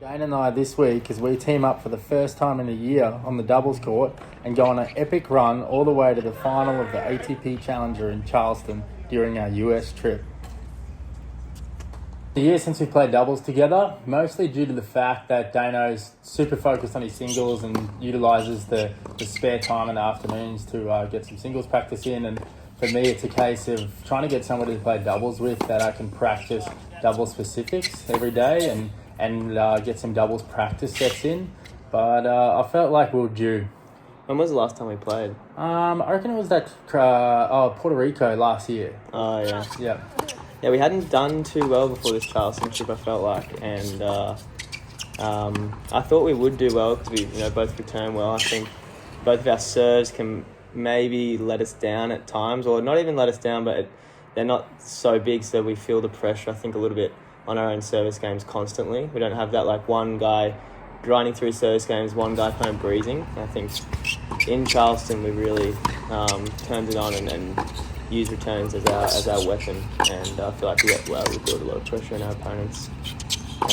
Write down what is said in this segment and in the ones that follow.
Dane and I this week, as we team up for the first time in a year on the doubles court and go on an epic run all the way to the final of the ATP Challenger in Charleston during our US trip. The year since we played doubles together, mostly due to the fact that Dano's super focused on his singles and utilises the spare time in the afternoons to get some singles practice in, and for me it's a case of trying to get somebody to play doubles with that I can practice double specifics every day and get some doubles practice sets in. But I felt like we were due. When was the last time we played? I reckon it was that Puerto Rico last year. Oh, yeah. Yeah. Yeah, we hadn't done too well before this Charleston trip, I felt like, and I thought we would do well because we both return well. I think both of our serves can maybe let us down at times, or not even let us down, but they're not so big so we feel the pressure, I think, a little bit on our own service games constantly. We don't have that one guy grinding through service games, one guy kind of breezing. I think in Charleston we really turned it on and used returns as our weapon, and I feel like we built a lot of pressure on our opponents.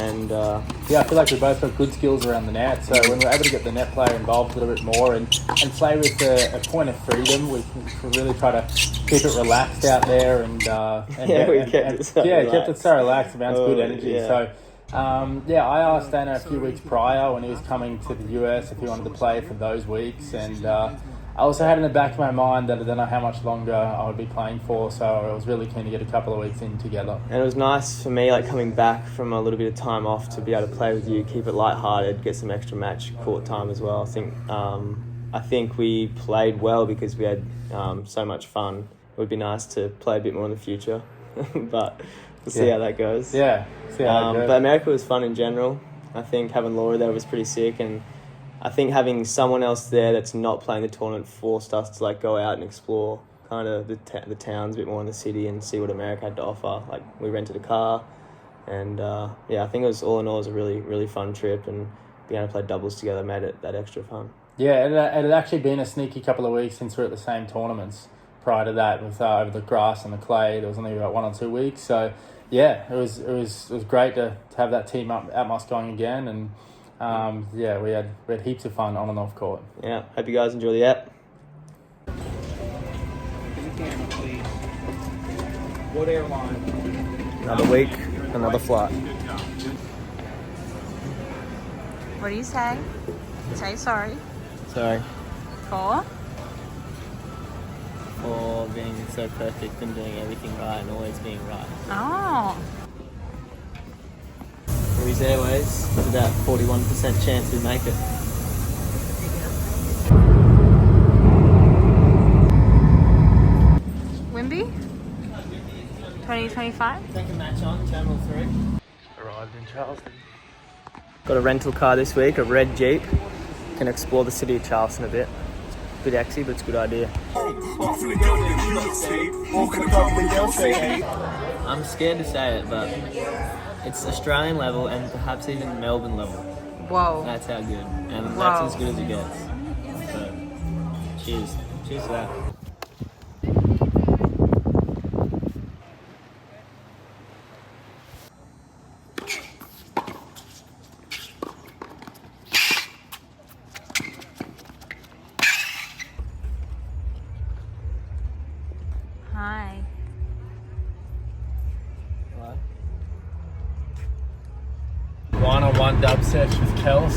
And I feel like we both got good skills around the net, so when we're able to get the net player involved a little bit more and play with a point of freedom, we really try to keep it relaxed out there and kept it so relaxed, it bounced good energy. Yeah. So I asked Dana a few weeks prior when he was coming to the US if he wanted to play for those weeks, and I also had in the back of my mind that I don't know how much longer I would be playing for, so I was really keen to get a couple of weeks in together. And it was nice for me, coming back from a little bit of time off, to be able to play with you, keep it lighthearted, get some extra match court time as well. I think we played well because we had so much fun. It would be nice to play a bit more in the future, but we'll see how that goes. Yeah, see how that goes. But America was fun in general. I think having Laura there was pretty sick, and I think having someone else there that's not playing the tournament forced us to go out and explore kind of the towns a bit more in the city and see what America had to offer. We rented a car, and I think it was all in all a really, really fun trip, and being able to play doubles together made it that extra fun. Yeah, it had actually been a sneaky couple of weeks since we were at the same tournaments. Prior to that, with over the grass and the clay, there was only about 1 or 2 weeks. So it was great to have that team up at Moscow again, and we had heaps of fun on and off court. Yeah, hope you guys enjoy the app. What airline? Another week, another flight. What do you say? Say sorry. Sorry For being so perfect and doing everything right and always being right. Oh. Breeze Airways, there's about 41% chance we make it. Wimby? 2025? Second match on, Terminal 3. Arrived in Charleston. Got a rental car this week, a red Jeep. Can explore the city of Charleston a bit. Bit exy, but it's a good idea. I'm scared to say it, but it's Australian level and perhaps even Melbourne level. Whoa. That's how good. And that's as good as it gets. So, cheers. Cheers to that. Hi. Hello. 1-on-1 dub sesh with Kels.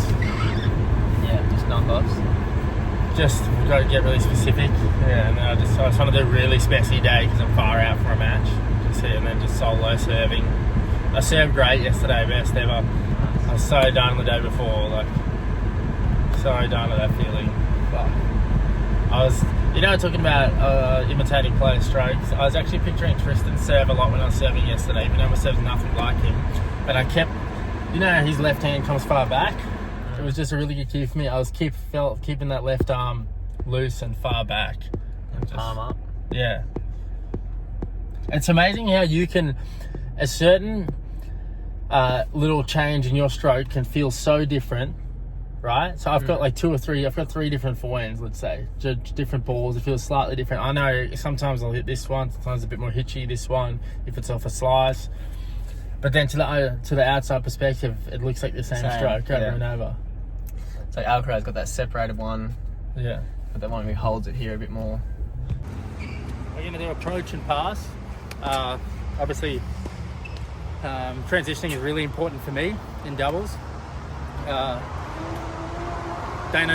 Yeah, just non-bobs. Just got to get really specific. Yeah, and I just want to do a really spessy day because I'm far out for a match. And then just solo serving. I served great yesterday, best ever. I was so done the day before, so done with that feeling. But I was, talking about imitating player strokes. I was actually picturing Tristan serve a lot when I was serving yesterday, even though my serve's nothing like him. But I kept, his left hand comes far back. It was just a really good cue for me. I was keeping that left arm loose and far back. And palm up. Yeah. It's amazing how you can, a certain little change in your stroke can feel so different, right? So I've got I've got 3 different forehands, let's say, different balls. It feels slightly different. I know sometimes I'll hit this one, sometimes a bit more hitchy, this one, if it's off a slice. But then to the outside perspective, it looks like the same stroke over and over. So Alcaraz got that separated one. Yeah. But that one who holds it here a bit more. We're going to do approach and pass. Obviously, transitioning is really important for me in doubles. Dane,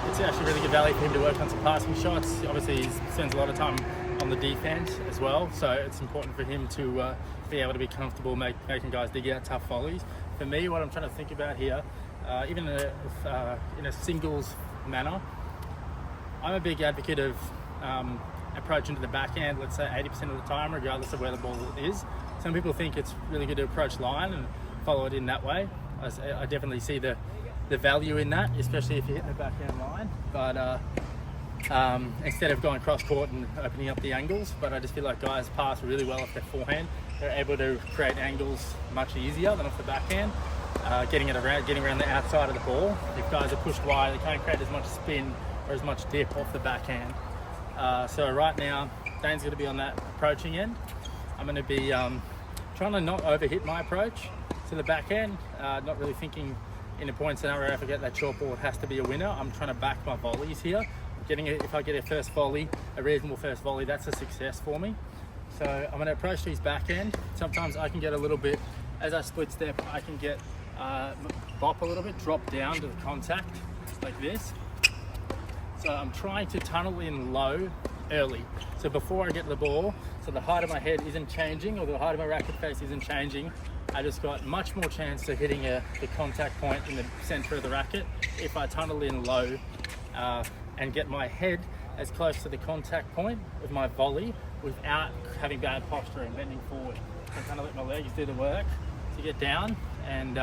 it's actually really good value for him to work on some passing shots. Obviously, he spends a lot of time on the defense as well, so it's important for him to be able to be comfortable making guys dig out tough volleys. For me, what I'm trying to think about here, even in a singles manner, I'm a big advocate of approaching to the backhand, let's say 80% of the time, regardless of where the ball is. Some people think it's really good to approach line and follow it in that way. I definitely see the value in that, especially if you hit the backhand line. But instead of going cross court and opening up the angles, but I just feel like guys pass really well off their forehand. They're able to create angles much easier than off the backhand. Getting around the outside of the ball. If guys are pushed wide, they can't create as much spin or as much dip off the backhand. So right now, Dane's going to be on that approaching end. I'm going to be trying to not overhit my approach to the backhand, not really thinking in a point scenario if I get that short ball, it has to be a winner. I'm trying to back my volleys here. If I get a first volley, a reasonable first volley, that's a success for me. So I'm going to approach to his backhand. Sometimes I can get a little bit, as I split step, I can get bop a little bit, drop down to the contact like this. So I'm trying to tunnel in low early. So before I get the ball, so the height of my head isn't changing or the height of my racket face isn't changing. I just got much more chance of hitting the contact point in the center of the racket if I tunnel in low and get my head as close to the contact point of my volley without having bad posture and bending forward. So kind of let my legs do the work to get down and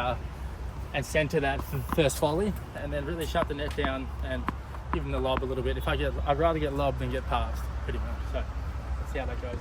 center that first volley, and then really shut the net down and give them the lob a little bit. I'd rather get lobbed than get passed, pretty much. So let's see how that goes.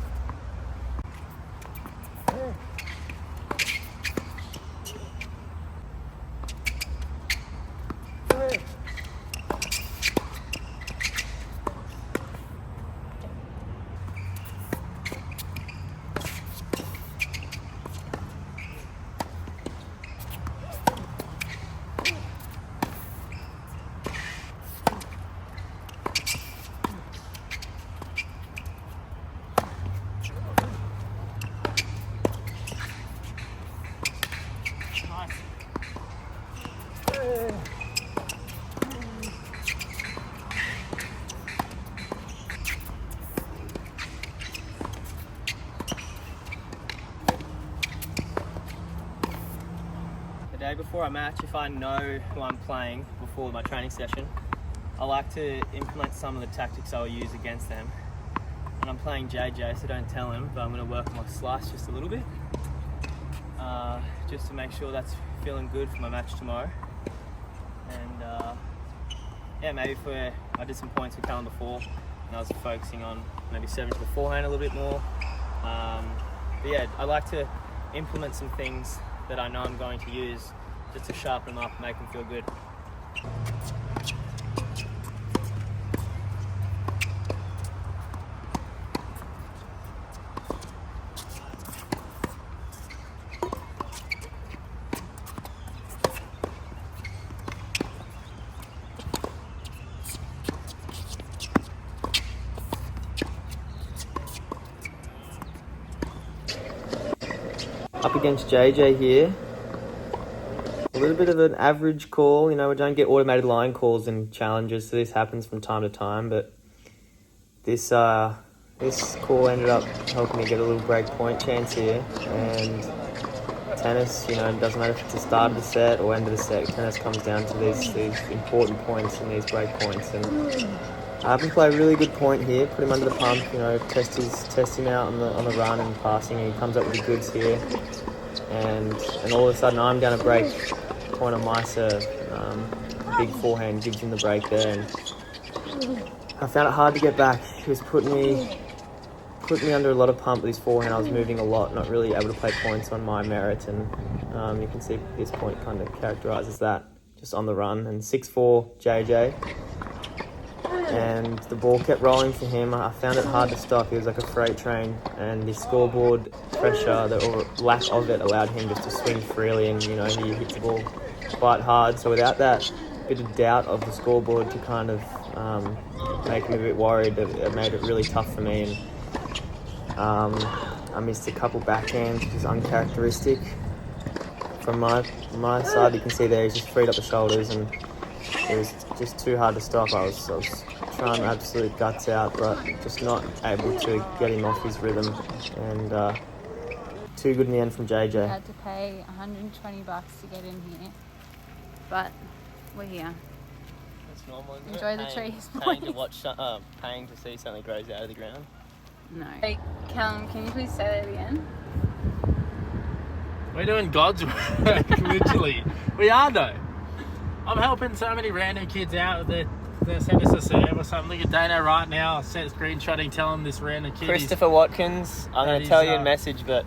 Before I match, if I know who I'm playing before my training session, I like to implement some of the tactics I'll use against them. And I'm playing JJ, so don't tell him, but I'm going to work on my slice just a little bit, just to make sure that's feeling good for my match tomorrow. And yeah, maybe I did some points with Calum before, and I was focusing on maybe serving to the forehand a little bit more. But yeah, I like to implement some things that I know I'm going to use just to sharpen them up and make them feel good. Up against JJ here. A little bit of an average call, we don't get automated line calls in challenges, so this happens from time to time, but this call ended up helping me get a little break point chance here. And tennis, it doesn't matter if it's the start of the set or end of the set, tennis comes down to these important points and these break points. And I happen to play a really good point here, put him under the pump, test him out on the run and passing, and he comes up with the goods here. And all of a sudden I'm going to break point on my serve. Big forehand gives him the break there, and I found it hard to get back. He was putting me under a lot of pump with his forehand. I was moving a lot, not really able to play points on my merit, and you can see this point kind of characterises that, just on the run. And 6-4 JJ. and the ball kept rolling for him. I found it hard to stop. He was like a freight train, and the scoreboard pressure, or lack of it, allowed him just to swing freely, and he hits the ball quite hard. So without that bit of doubt of the scoreboard to kind of make me a bit worried, it made it really tough for me. And I missed a couple backhands, which is uncharacteristic from my side. You can see there he's just freed up the shoulders, and it was just too hard to stop. I was trying absolute guts out, but just not able to get him off his rhythm. And too good in the end from JJ. I had to pay $120 to get in here, but we're here. That's normal, isn't Enjoy it? the trees, Paying to see something grows out of the ground. No. Hey, Calum, can you please say that again? We're doing God's work, literally. We are, though. I'm helping so many random kids out. They send us a serve or something. Look at Dane right now. I sent screenshotting, telling this random kid. Christopher Watkins, I'm going to tell you a message, but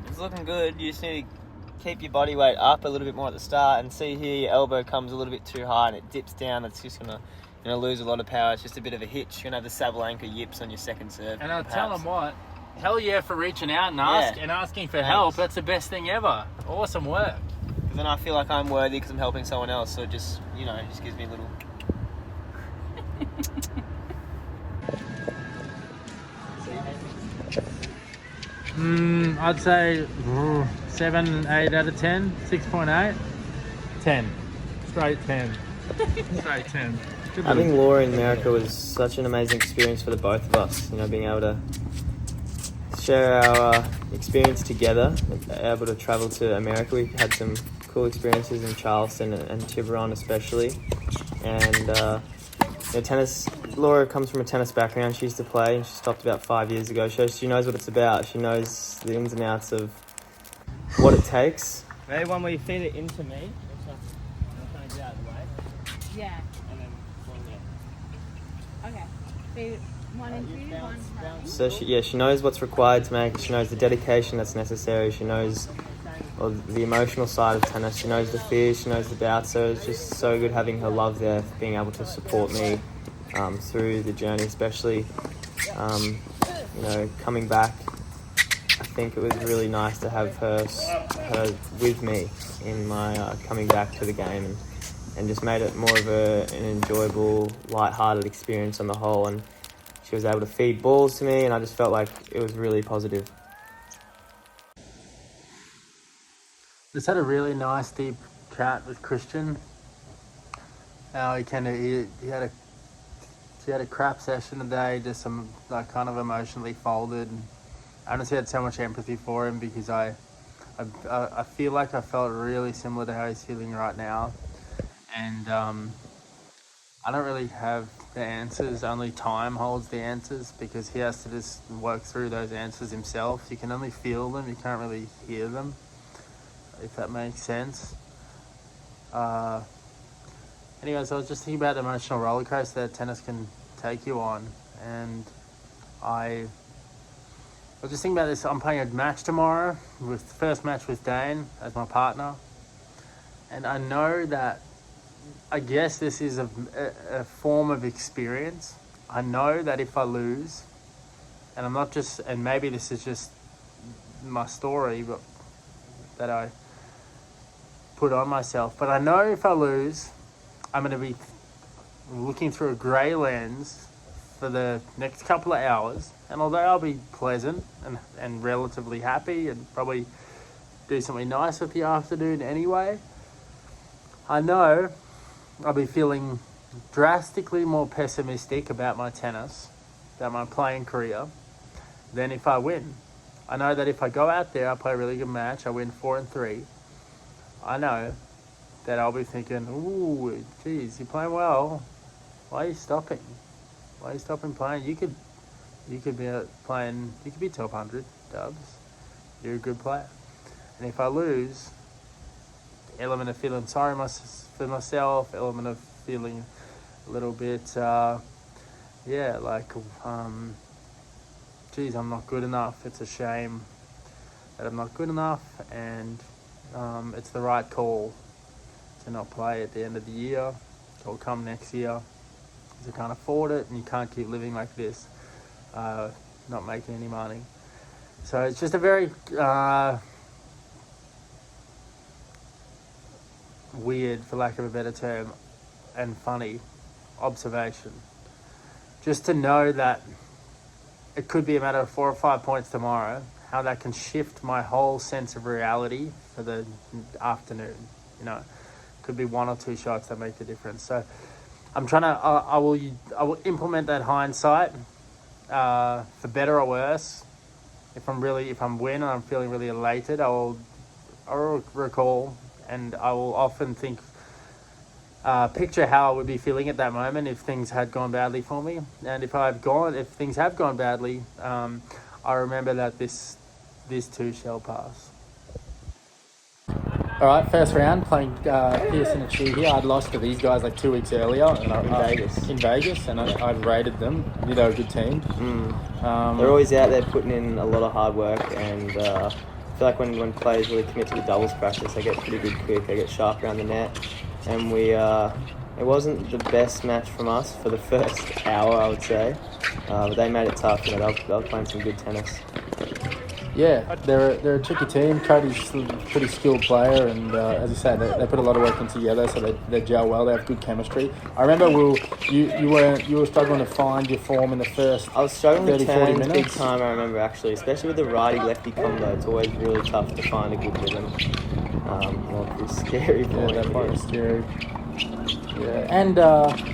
it's looking good. You just need to keep your body weight up a little bit more at the start, and see here your elbow comes a little bit too high and it dips down. It's just going to lose a lot of power. It's just a bit of a hitch. You're going to have the Sabalenka yips on your second serve. And I'll tell them what. Hell yeah for reaching out and asking for help. That's the best thing ever. Awesome work. Because then I feel like I'm worthy because I'm helping someone else. So it just, it just gives me a little... I'd say 7, 8 out of 10. 6.8. 10. Straight 10. Straight 10. Having Laura in America was such an amazing experience for the both of us. Being able to share our experience together, able to travel to America. We had some cool experiences in Charleston and Tiburon especially. And tennis, Laura comes from a tennis background. She used to play, and she stopped about 5 years ago. So she knows what it's about. She knows the ins and outs of what it takes. Maybe one where you feed it into me. I'm trying to get out of the way. Yeah. And then Okay. Feed one into you, one. So she knows what's required to make it. She knows the dedication that's necessary. She knows the emotional side of tennis. She knows the fears. She knows the doubts. So it's just so good having her love there, being able to support me through the journey, especially coming back. I think it was really nice to have her with me in my coming back to the game, and just made it more of an enjoyable, light-hearted experience on the whole. And she was able to feed balls to me, and I just felt like it was really positive. Just had a really nice deep chat with Christian. He had a crap session today, just some kind of emotionally folded. And I honestly had so much empathy for him because I feel like I felt really similar to how he's feeling right now. And I don't really have the answers. Only time holds the answers, because he has to just work through those answers himself. You can only feel them, you can't really hear them, if that makes sense. Anyways, I was just thinking about the emotional roller coaster that tennis can take you on, and I was just thinking about this. I'm playing a match tomorrow, with the first match with Dane as my partner, and I know that, I guess this is a form of experience. I know that if I lose, and maybe this is just my story, but that I put on myself, but I know if I lose, I'm going to be looking through a grey lens for the next couple of hours. And although I'll be pleasant and relatively happy and probably do something nice with the afternoon anyway, I know I'll be feeling drastically more pessimistic about my tennis, about my playing career, than if I win. I know that if I go out there, I play a really good match, I win 4-3, I know that I'll be thinking, ooh, geez, you're playing well. Why are you stopping? Why are you stopping playing? You could be playing, you could be top 100 dubs. You're a good player. And if I lose, the element of feeling sorry for myself, element of feeling a little bit, geez, I'm not good enough. It's a shame that I'm not good enough, and it's the right call to not play at the end of the year. It'll come next year. because you can't afford it and you can't keep living like this, not making any money. So it's just a very weird, for lack of a better term, and funny observation. Just to know that it could be a matter of 4 or 5 points tomorrow, how that can shift my whole sense of reality for the afternoon. You know, could be 1 or 2 shots that make the difference. So I'm trying to, I will implement that hindsight for better or worse. If I'm winning and I'm feeling really elated, I'll recall, and I will often think, picture how I would be feeling at that moment if things had gone badly for me. And if things have gone badly, I remember that this too shall pass. All right, first round, playing Pearson and Chi here. I'd lost to these guys like 2 weeks earlier in Vegas, and I'd rated them. They were a good team. They're always out there putting in a lot of hard work, and I feel like when players really commit to the doubles practice, they get pretty good quick, they get sharp around the net, and it wasn't the best match from us for the first hour, I would say, but they made it tough. You know, they were playing some good tennis. Yeah, they're a tricky team. Cody's a pretty skilled player, and as you say, they put a lot of work in together, so they gel well. They have good chemistry. I remember you were struggling to find your form in the first. I was struggling 30, to 40 turn minutes. big time. I remember actually, especially with the righty-lefty combo. It's always really tough to find a good rhythm. It's scary. Yeah, that part was scary. Yeah, and.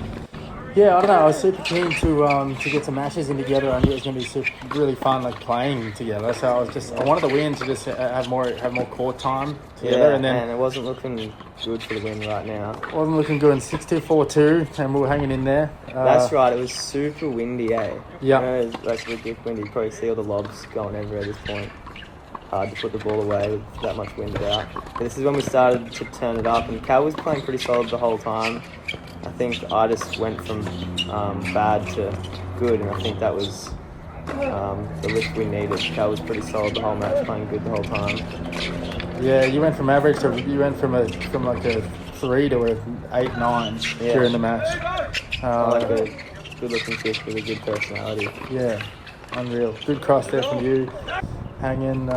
Yeah, I don't know. I was super keen to get some matches in together. I knew it was going to be really fun, like playing together. So I wanted to win to just have more court time together. Yeah, and then it wasn't looking good for the win right now. Wasn't looking good in 6-2, 4-2, and we were hanging in there. That's right. It was super windy, eh? Yeah. It was like ridiculous windy. You probably see all the lobs going everywhere at this point. Hard to put the ball away with that much wind out. But this is when we started to turn it up, and Cal was playing pretty solid the whole time. I think I just went from bad to good, and I think that was the lift we needed. Cal was pretty solid the whole match, playing good the whole time. Yeah, you went from average to from like a 3 to a 8-9 during the match. Like a good-looking fish with a good personality. Yeah, unreal. Good cross there from you. Hanging.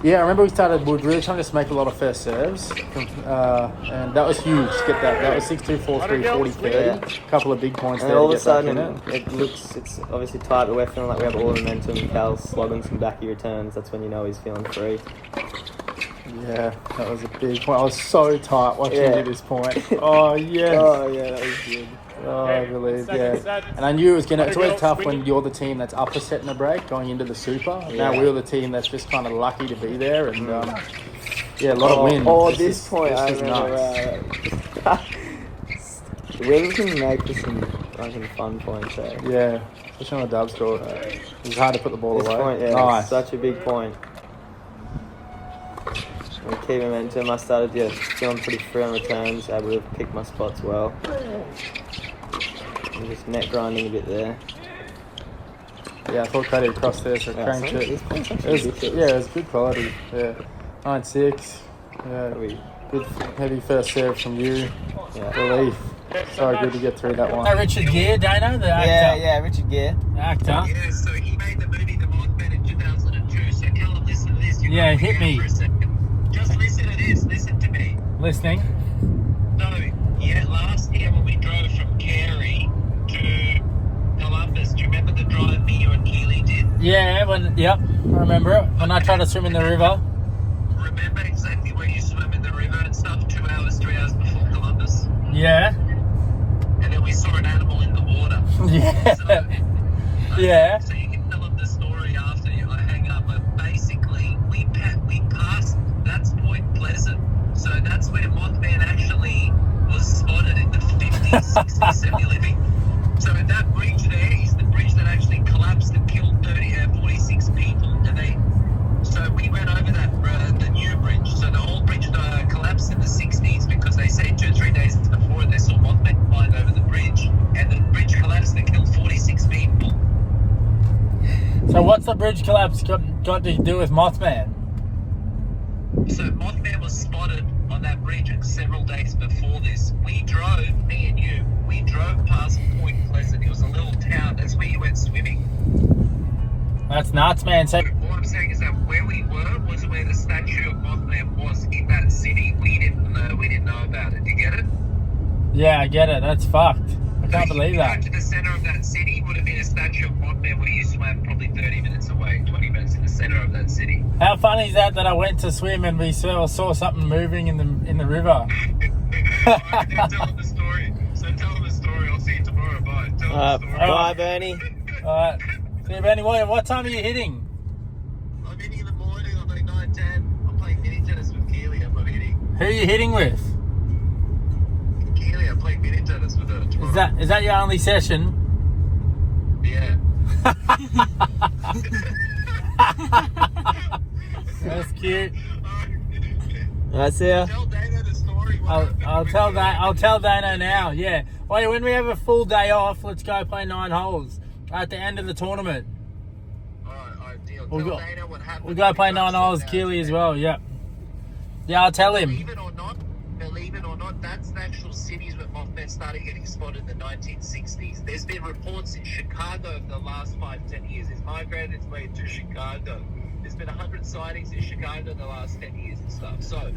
Yeah, I remember we were really trying to just make a lot of first serves, and that was huge to get that. That was 6-2, 4-3, 40-30. Yeah. A couple of big points and there. all of to a get sudden, back in it's obviously tight, but we're feeling like we have all the momentum. Cal's slogging some backy returns. That's when you know he's feeling free. Yeah, that was a big point. I was so tight watching you at this point. Oh, yes. Oh, yeah, that was good. Oh, I believe, yeah. And I knew it's always tough when you're the team that's up a set in a break going into the super. Yeah. Now we're the team that's just kind of lucky to be there, and yeah, a lot of wind. Oh, this point, I is remember. nuts. Wind can make for some fucking fun points, eh? Yeah, especially on the dub score. It's hard to put the ball This away. point, yeah, Nice. such a big point. And key momentum, I started feeling pretty free on returns, able to pick my spots well. And just net grinding a bit there. Yeah, I thought Cody would cross there, so cranked it. It was good quality. Yeah, 9-6. Yeah, good heavy first serve from you. Yeah. Relief. So good to get through that one. Richard Gere, Dana, the actor. Yeah, Richard Gere. Actor. Yeah, so he made the movie The Mothman in 2002. So Calum, listen to this. Yeah, hit me. For a second. Just listen to this. Listen to me. Listening. So, yeah, last year when we drove from Carey to Columbus, do you remember the drive me, you and Keely did? Yeah, I remember it. When I tried to swim in the river. Remember exactly where you swim in the river and stuff 2 hours, 3 hours before Columbus? Yeah. And then we saw an animal in the water. Yeah. So, Yeah. So you can tell them the story after I hang up, but basically we passed, that's Point Pleasant. So that's where Mothman actually was spotted in the 50s, 60s, 70 living. So that bridge there is the bridge that actually collapsed and killed 46 people. So we went over that, the new bridge. So the old bridge collapsed in the 60s because they say 2 or 3 days before they saw Mothman flying over the bridge. And the bridge collapsed and killed 46 people. So what's the bridge collapse got to do with Mothman? So Mothman was spotted on that bridge several days before this. We drove, me and you, we drove past Point Pleasant. It was a little town. That's where you went swimming. That's nuts, man. So All I'm saying is that where we were was where the statue of Mothman was in that city. We didn't know about it. You get it? yeah, I get it. That's fucked. I can't believe that. If you go to the centre of that city, would have been a statue of Mothman where you swam probably 30 minutes away, 20 minutes in the centre of that city. How funny is that I went to swim and we saw something moving in the river? Tell him the story. So tell him the story. I'll see you tomorrow. Bye. Tell him the story. Bye, Bernie. All right. See you, Bernie. What time are you hitting? I'm hitting in the morning. I'm like 9:10. I'm playing mini tennis with Keely. I'm not hitting. Who are you hitting with? Keely, I'm playing mini tennis with her tomorrow. Is that your only session? Yeah. That's cute. That's it. Tell Dana the story. I'll tell Dana now. Yeah. Wait, when we have a full day off, let's go play 9 holes at the end of the tournament. Alright, deal. We'll Tell go- Dana what happened. We'll go play 9 holes, Downstairs. Keely as well. Yeah. Yeah, I'll tell him. Believe it or not, that's the actual cities where Mothman started getting spotted in the 1960s. There's been reports in Chicago over the last 5-10 years. It's migrated its way to Chicago. There's been 100 sightings in Chicago in the last 10 years and stuff. So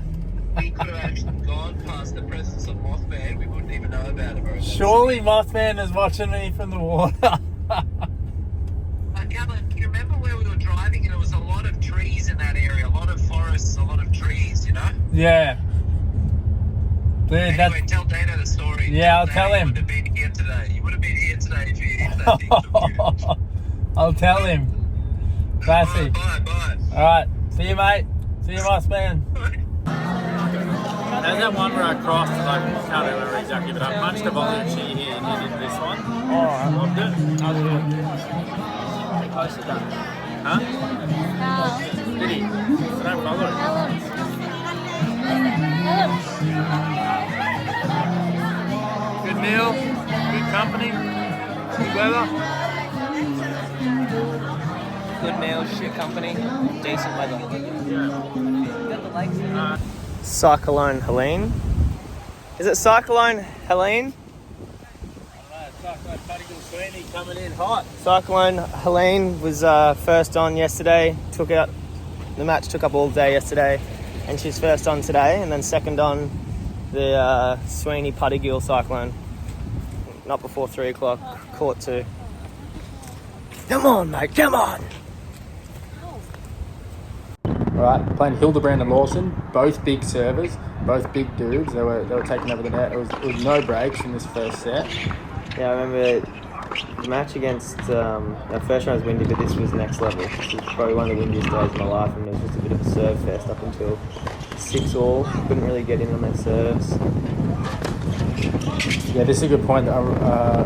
we could have actually gone past the presence of Mothman. We wouldn't even know about it, bro. Surely Mothman is watching me from the water. Calum, can you remember where we were driving and there was a lot of trees in that area, a lot of forests, a lot of trees, you know? Yeah. Dude, Anyway, tell Dana the story. Yeah, I'll tell him. You would have been here today. You would have been here today if you if that thing took you. I'll tell him. Classy. Bye. Alright. See you, mate. See you, Mothman. There's that one where I crossed, like, I can't remember exactly, but I punched a volley at Chi here and you did this one. Alright. Loved it. I'll do it. Posted that. Huh? How? Did he? I don't follow it. Good meal, good company, good weather. Good meal, shit company, decent weather. Cyclone Helene. Is it Cyclone Helene? Cyclone Puttergill Sweeny coming in hot. Cyclone Helene was first on yesterday. The match took up all day yesterday, and she's first on today, and then second on the Sweeny Puttergill Cyclone. Not before 3 o'clock. Court 2. Come on, mate. Come on. Alright, playing Hildebrand and Lawson, both big servers, both big dudes. They were taking over the net. It was no breaks in this first set. Yeah, I remember the match against our first round was windy, but this was next level. This was probably one of the windiest days of my life, and it was just a bit of a serve fest up until 6-all. Couldn't really get in on their serves. Yeah, this is a good point. I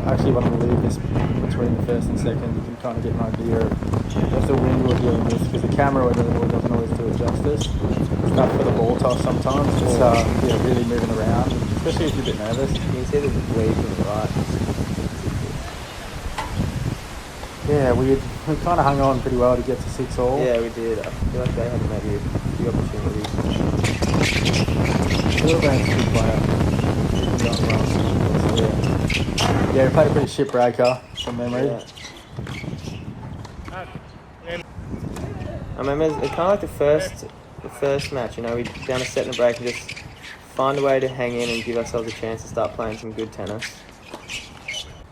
actually want to leave this between the first and second. You can kind of get an idea of the wind we're dealing with, because the camera doesn't always do it justice. It's not for the ball toss sometimes. It's really moving around, especially if you're a bit nervous. You can see the weave to the right. Yeah, we kind of hung on pretty well to get to 6-all. Yeah, we did. I feel like they had maybe a few opportunities. Hildebrand's a good player. Yeah, we played a pretty shit breaker from memory. Yeah. I remember it's kind of like the first match, you know, we down a set and a break and just find a way to hang in and give ourselves a chance to start playing some good tennis.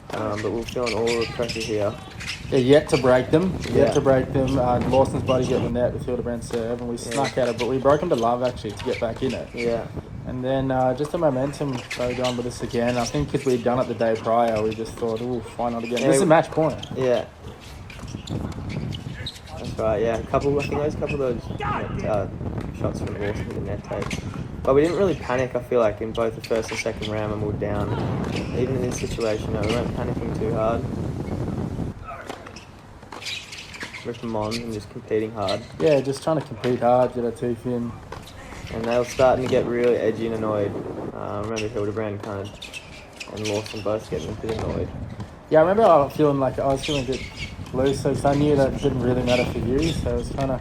But we're feeling all the pressure here. Yeah, yet to break them. Lawson's buddy got the net with Hildebrand's serve, and we snuck at it, but we broke him to love actually to get back in it. Yeah. And then just the momentum rode on with us again. I think because we'd done it the day prior, we just thought, why not again? Yeah, This is a match point. Yeah. That's right, yeah. I think those couple of those shots from Lawson with the net take. But we didn't really panic, I feel like, in both the first and second round when we were down. Even in this situation, we weren't panicking too hard. Ripping on and just competing hard. Yeah, just trying to compete hard, get our teeth in. And they were starting to get really edgy and annoyed. I remember Hildebrand and Lawson both getting a bit annoyed. Yeah, I remember I was feeling a bit loose, so I knew that it didn't really matter for you, so it was kind of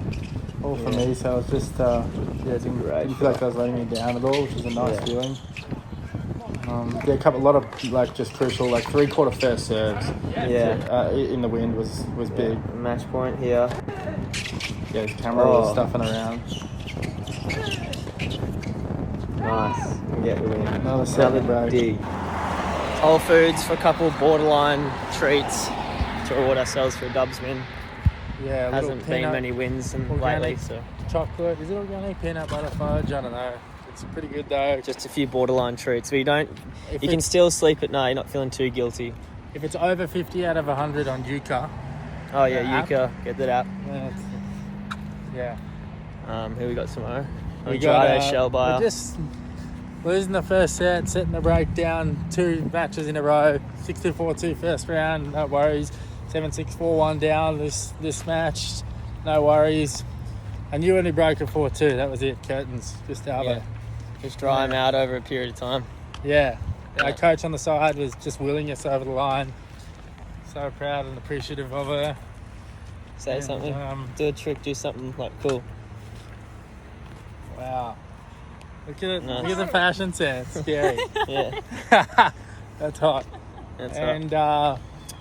all for me, so I was just, it's been great. didn't feel like I was letting you down at all, which is a nice feeling. A lot of like just crucial, like 3/4 first serves. Yeah. In the wind was big. Match point here. Yeah, his camera was stuffing around. Nice. We get the win. Another dig. Whole Foods for a couple borderline treats to reward ourselves for a dubs win. Yeah, hasn't been many wins lately, so chocolate. Is it organic peanut butter fudge? I don't know. It's pretty good though. Just a few borderline treats. You can still sleep at night. You're not feeling too guilty. If it's over 50 out of 100 on Yuka. Oh yeah, Yuka. Get that app. Yeah. Who we got tomorrow? We got Shell Buyer. We're just losing the first set, setting the break down 2 matches in a row. 6-2, 4-2 first round. No worries. 7-6, 4-1 down this match. No worries. And you only broke a 4-2. That was it. Curtains. Just out of Just dry them out over a period of time. Yeah. Our coach on the side was just willing us over the line. So proud and appreciative of her. Say something. Do a trick. Do something like cool. Wow. Look at it. Nice. Look at the fashion sense. Scary. Yeah. That's hot. That's hot.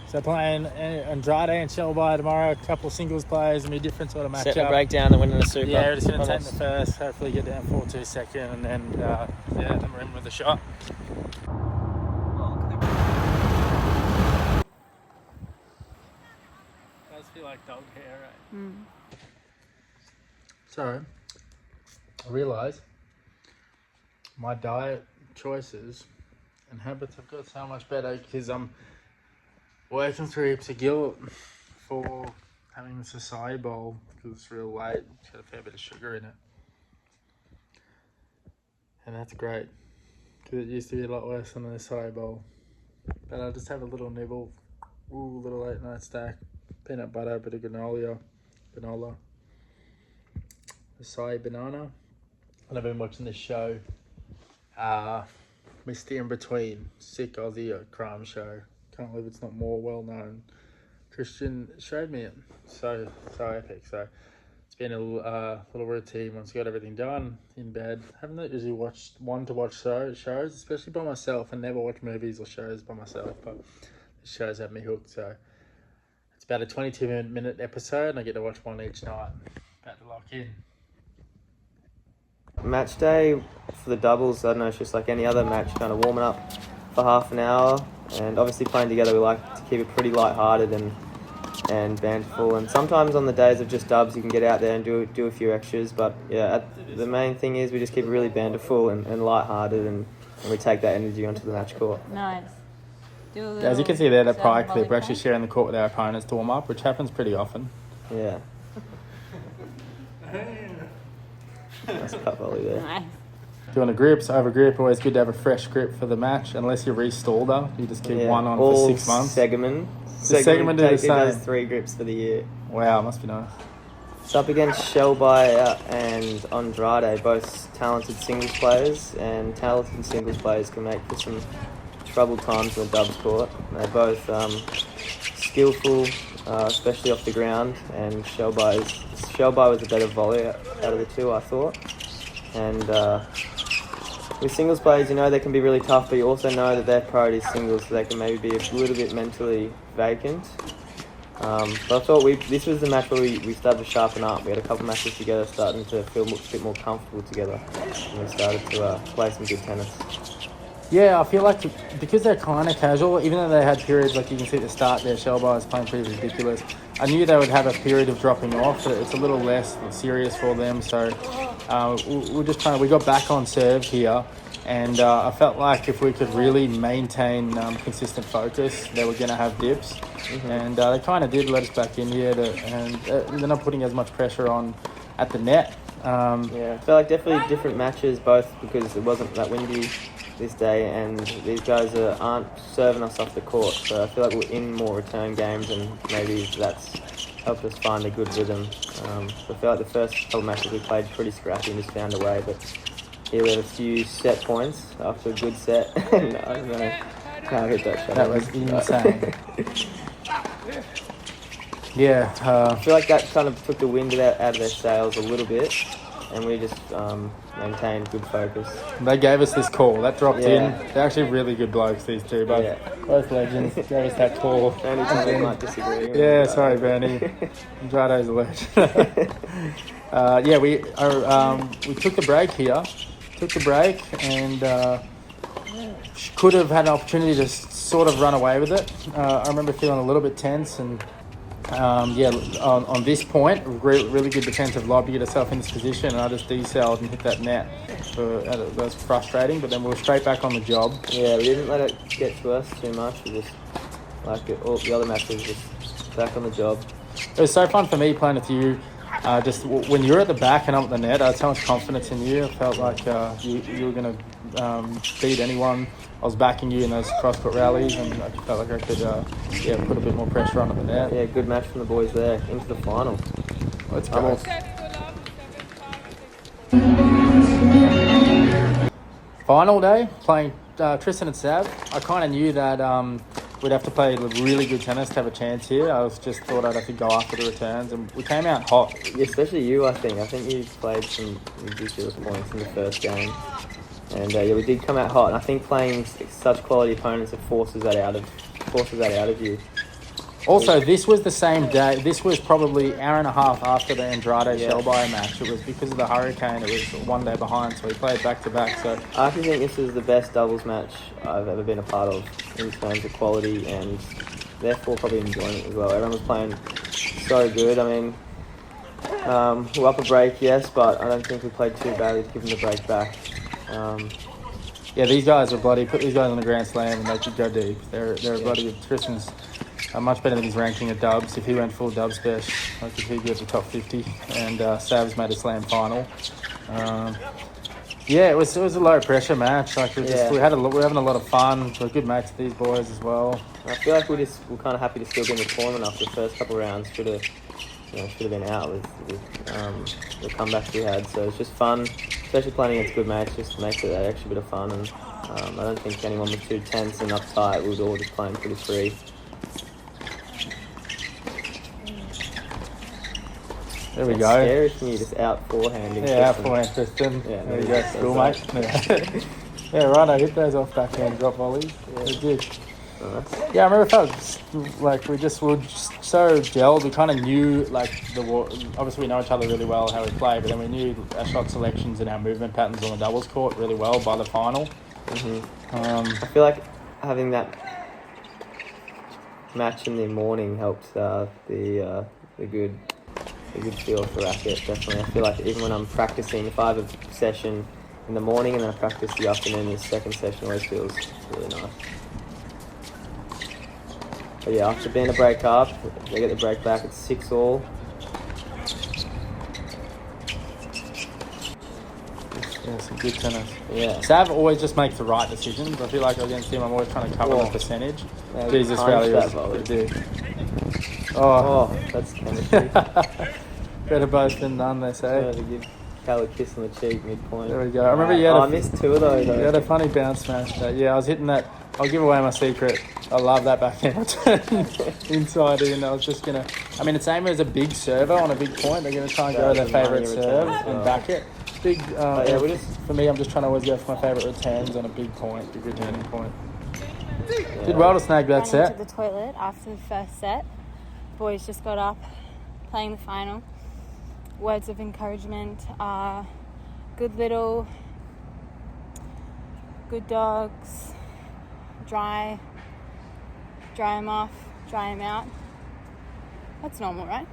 So playing Andrade and Shell Buyer tomorrow, a couple of singles players, and be a different sort of matchup. Set the breakdown, then winning the Super. Yeah, we're just going to take the first, hopefully get down 4-2 second, and then then we're in with a shot. Does feel like dog hair, right? Mm. So, I realise my diet choices and habits have got so much better because I'm working through heaps of guilt for having this acai bowl because it's real late. It's got a fair bit of sugar in it. And that's great because it used to be a lot worse than an acai bowl. But I'll just have a little nibble. Ooh, little late night stack. Peanut butter, a bit of granola. Acai banana. And I've been watching this show, Misty in Between. Sick Aussie crime show. Can't believe it's not more well known. Christian showed me it. So epic. So it's been a little routine once I got everything done in bed. Haven't usually watch shows, especially by myself. I never watch movies or shows by myself, but the shows have me hooked. So it's about a 22-minute episode, and I get to watch one each night. About to lock in. Match day for the doubles, I don't know, it's just like any other match, kind of warming up for half an hour, and obviously playing together we like to keep it pretty light-hearted and banterful, and sometimes on the days of just dubs you can get out there and do a few extras, but the main thing is we just keep it really banterful and light-hearted, and we take that energy onto the match court. Nice. As you can see there, that prior clip, we're actually sharing the court with our opponents to warm up, which happens pretty often. Yeah. Nice cut volley there. Nice. Doing a grips, over grip, always good to have a fresh grip for the match, unless you restalled her. You just keep one on for 6 months. Segment do the same. Does 3 grips for the year. Wow, must be nice. It's up against Shell Buyer and Andrade, both talented singles players, and talented singles players can make for some troubled times in the dubs court. They're both skillful, especially off the ground, and Shell Buyer was a better volley out of the two, I thought. And with singles players, they can be really tough, but you also know that their priority is singles, so they can maybe be a little bit mentally vacant. But I thought this was the match where we started to sharpen up. We had a couple matches together, starting to feel a bit more comfortable together, and we started to play some good tennis. Yeah, I feel like because they're kind of casual, even though they had periods, like you can see at the start there, Shell Buyer was playing pretty ridiculous. I knew they would have a period of dropping off, but it's a little less serious for them. So we got back on serve here, and I felt like if we could really maintain consistent focus, they were going to have dips. Mm-hmm. And they kind of did let us back in here, and they're not putting as much pressure on at the net. I felt like definitely different matches, both because it wasn't that windy this day, and these guys aren't serving us off the court, so I feel like we're in more return games, and maybe that's helped us find a good rhythm. I feel like the first couple of matches we played pretty scrappy and just found a way, but here we had a few set points after a good set. And I don't know how I hit that shot. That was insane. I feel like that kind of took the wind out of their sails a little bit, and we just maintain good focus. They gave us this call. That dropped Yeah. in. They're actually really good blokes, these two. Both legends gave us that call. Bernie Tomic might disagree. Yeah, sorry, Bernie. Andrade's a legend. We took the break here. And could have had an opportunity to sort of run away with it. I remember feeling a little bit tense and on this point, really good defensive lob to get herself in this position, and I just decelled and hit that net. That was frustrating, but then we were straight back on the job. Yeah, we didn't let it get to us too much. We just, all the other matches, just back on the job. It was so fun for me playing with you. Just when you were at the back and I'm at the net, I had so much confidence in you. I felt like you were going to beat anyone. I was backing you in those cross-court rallies, and I felt like I could put a bit more pressure on at the net. Yeah, good match from the boys there. Into the final. Let's go. Final day, playing Tristan and Sav. I kind of knew that we'd have to play really good tennis to have a chance here. I just thought I'd have to go after the returns, and we came out hot. Yeah, especially you, I think. I think you played some ridiculous points in the first game. And we did come out hot. And I think playing such quality opponents, it forces that out of you. Also, this was the same day. This was probably an hour and a half after the Andrade Shellbuyer match. It was because of the hurricane. It was 1 day behind, so we played back to back. So I actually think this is the best doubles match I've ever been a part of in terms of quality and therefore probably enjoyment as well. Everyone was playing so good. I mean, we're up a break, yes, but I don't think we played too badly to give them the break back. These guys are bloody. Put these guys on the Grand Slam and they could go deep. They're bloody. Tristan's much better than his ranking at dubs. If he went full dubs best, I think he'd get the top 50. And Sav's made a slam final. It was a low pressure match. We're having a lot of fun. It's a good match with these boys as well. I feel like we're kind of happy to still be in the tournament after the first couple of rounds. Should have been out with the comebacks we had. So it's just fun, especially playing against good mates. Just makes it that extra bit of fun. And I don't think anyone was too tense and uptight. We were all just playing pretty free. There we It's go. scary from you just out forehanding. Yeah, out forehand Tristan. Yeah, there you go, schoolmate. Yeah, right. I hit those off backhand drop volleys. Yeah. We did. Nice. Yeah, I remember it felt like we were just so gelled. We kind of knew obviously we know each other really well how we play, but then we knew our shot selections and our movement patterns on the doubles court really well by the final. Mm-hmm. I feel like having that match in the morning helped the good feel for racket. Definitely, I feel like even when I'm practicing, if I have a session in the morning and then I practice the afternoon, the second session always feels really nice. But yeah, after being a break up, they get the break back. It's 6-all. Yeah, some good tennis. Yeah. Sav always just makes the right decisions. I feel like against him, I'm always trying to cover the percentage. Yeah, Jesus, rally was volley. big. Oh, that's chemistry. Better both than none, they say. To give Cal a kiss on the cheek midpoint. There we go. I remember I missed 2 of those. You had a funny bounce smash. I was hitting that. I'll give away my secret. I love that backhand turn inside in. I was just going to... I mean, it's same as a big server on a big point. They're going to try and go their favourite serve and back it. For me, I'm just trying to always go for my favourite returns on a big point, big returning point. Yeah. Did well to snag that set. Ran into the toilet after the first set. Boys just got up, playing the final. Words of encouragement are good dogs, dry them off, dry them out. That's normal, right?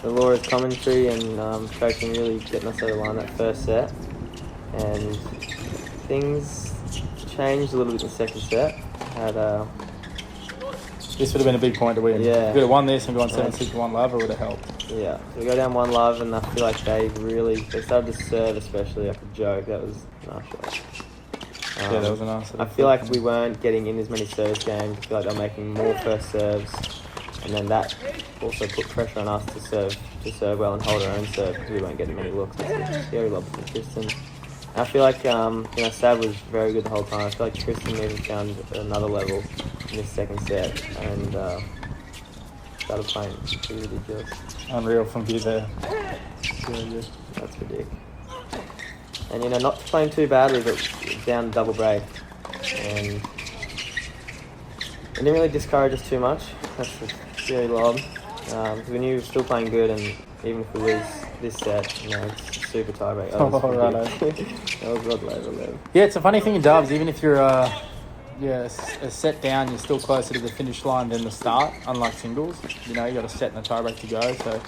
The Laura's commentary and coaching really getting us over the line that first set. And things changed a little bit in the second set. This would have been a big point to win. Yeah. If we would have won this and gone 7-6 1 love, it would have helped. Yeah. So we go down 1 love, and I feel like they started to serve, especially like a joke. That was a nice shot. Yeah, that was a nice. I feel like we weren't getting in as many service games. I feel like they were making more first serves, and then that also put pressure on us to serve well and hold our own serve because we weren't getting many looks. Scary lob from Tristan. I feel like Sav was very good the whole time. I feel like Tristan even found another level in this second set and started playing pretty ridiculous. Unreal from you there. That's ridiculous. and you know, not playing too badly, but down double break, and it didn't really discourage us too much. That's really lob. Because we knew we were still playing good, and even if we lose this set, you know, it's a super tiebreak. That was well over. Yeah, it's a funny thing in dubs. Even if you're a set down, you're still closer to the finish line than the start. Unlike singles, you know, you got a set and a tiebreak to go. So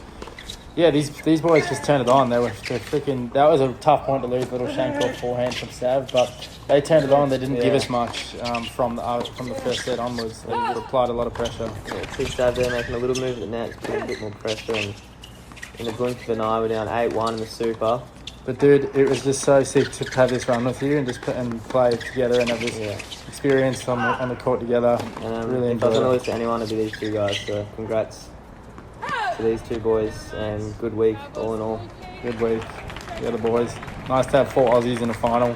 yeah, these boys just turned it on. They're freaking. That was a tough point to lose. Little shank off forehand from Sav, but they turned it on. They didn't give us much from the first set onwards. They applied a lot of pressure. Yeah, see Sav there making a little move at the net, putting a bit more pressure, and in the blink of an eye, we're down 8-1 in the Super. But dude, it was just so sick to have this run with you and just play together and have this experience on the court together. And really if I was enjoyed going to it. lose to anyone, it'd be these two guys. So congrats to these two boys, and good week all in all. Good week. The other boys. Nice to have 4 Aussies in the final.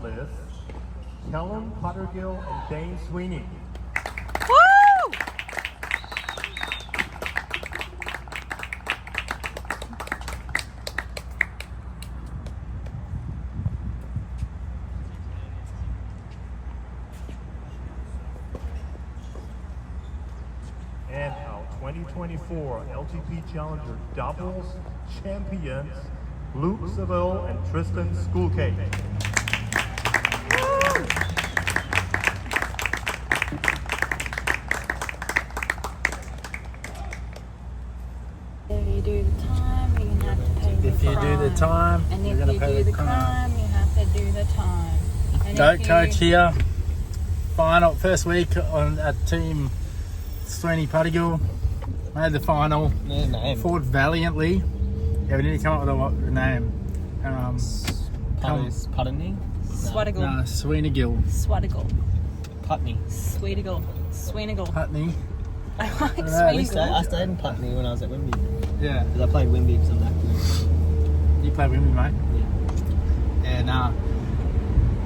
List, Calum, Puttergill, and Dane Sweeny. Woo! And our 2024 LTP Challenger doubles champions, Luke Seville and Tristan Schoolcake. If you do the time, you're gonna have to pay the If you do the time, And you're if gonna you pay do the the crime. crime, you have to do the time. And Goat if you- coach here. Final first week on at team Sweeny Puttergill. Made the final. Fought valiantly. Yeah, we need to come up with a name. Putney? Swatigal. No, Sweenagill. Swatigal. Putney. Sweetigal. Sweenagal. Putney. I like I Sweenagal. stayed in Putney when I was at Wimby. Yeah. Because I played Wimby because I'm that You play with me, mate? Yeah, nah.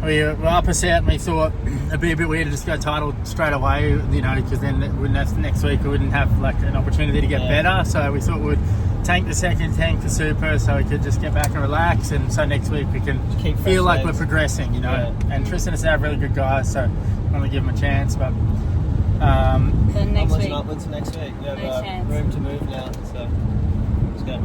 We were up a set and we thought it'd be a bit weird to just go title straight away, you know, because then next week we wouldn't have like an opportunity to get better. So we thought we'd tank the second, tank the Super, so we could just get back and relax. And so next week we can feel like we're progressing, you know. Yeah. And Tristan and Sav are really good guys, so I'm going to give them a chance. But Then next week. Upwards next week. We have No chance. room to move now, so let's go.